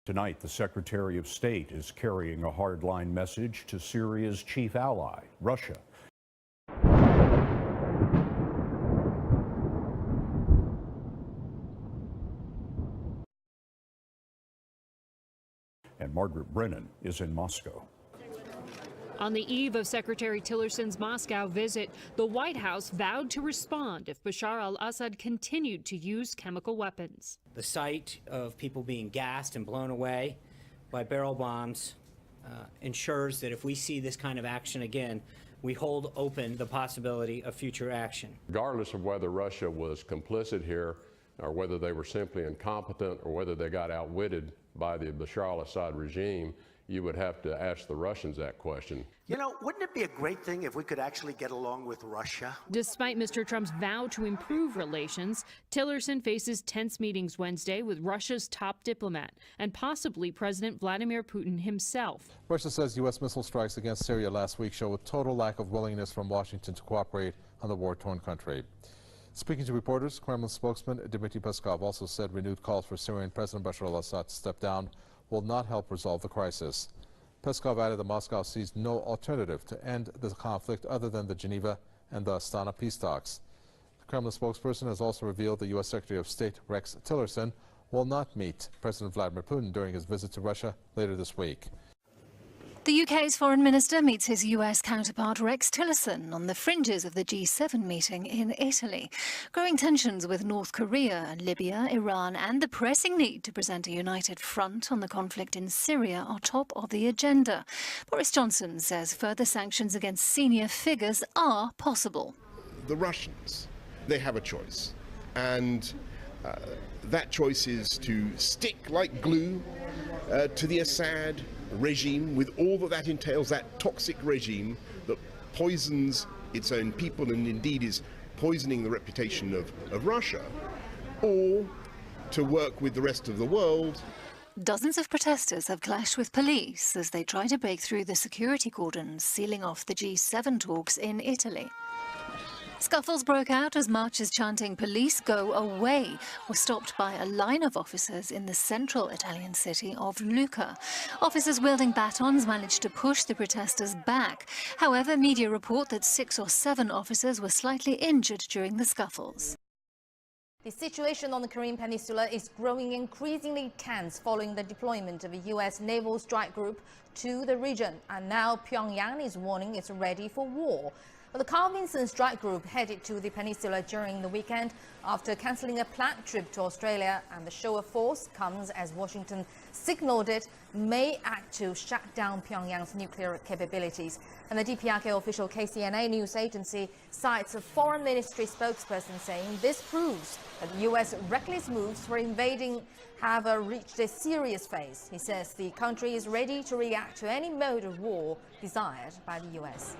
Tonight, the Secretary of State is carrying a hardline message to Syria's chief ally, Russia. And Margaret Brennan is in Moscow. On the eve of Secretary Tillerson's Moscow visit, the White House vowed to respond if Bashar al-Assad continued to use chemical weapons. The sight of people being gassed and blown away by barrel bombs ensures that if we see this kind of action again, we hold open the possibility of future action. Regardless of whether Russia was complicit here, or whether they were simply incompetent, or whether they got outwitted by the Bashar al-Assad regime, you would have to ask the Russians that question. You know, wouldn't it be a great thing if we could actually get along with Russia? Despite Mr. Trump's vow to improve relations, Tillerson faces tense meetings Wednesday with Russia's top diplomat and possibly President Vladimir Putin himself. Russia says U.S. missile strikes against Syria last week show a total lack of willingness from Washington to cooperate on the war-torn country. Speaking to reporters, Kremlin spokesman Dmitry Peskov also said renewed calls for Syrian President Bashar al-Assad to step down will not help resolve the crisis. Peskov added that Moscow sees no alternative to end the conflict other than the Geneva and the Astana peace talks. The Kremlin spokesperson has also revealed the U.S. Secretary of State Rex Tillerson will not meet President Vladimir Putin during his visit to Russia later this week. The UK's foreign minister meets his US counterpart Rex Tillerson on the fringes of the G7 meeting in Italy. Growing tensions with North Korea, Libya, Iran and the pressing need to present a united front on the conflict in Syria are top of the agenda. Boris Johnson says further sanctions against senior figures are possible. The Russians, they have a choice. And that choice is to stick like glue to the Assad regime, with all that entails, that toxic regime that poisons its own people and indeed is poisoning the reputation of Russia, or to work with the rest of the world. Dozens of protesters have clashed with police as they try to break through the security cordons sealing off the G7 talks in Italy. Scuffles broke out as marchers chanting "Police go away" were stopped by a line of officers in the central Italian city of Lucca. Officers wielding batons managed to push the protesters back. However, media report that 6 or 7 officers were slightly injured during the scuffles. The situation on the Korean Peninsula is growing increasingly tense following the deployment of a U.S. naval strike group to the region. And now Pyongyang is warning it's ready for war. The Carl Vinson strike group headed to the peninsula during the weekend after cancelling a planned trip to Australia, and the show of force comes as Washington signaled it may act to shut down Pyongyang's nuclear capabilities. And the DPRK official KCNA news agency cites a foreign ministry spokesperson saying this proves that the U.S. reckless moves for invading have reached a serious phase. He says the country is ready to react to any mode of war desired by the U.S.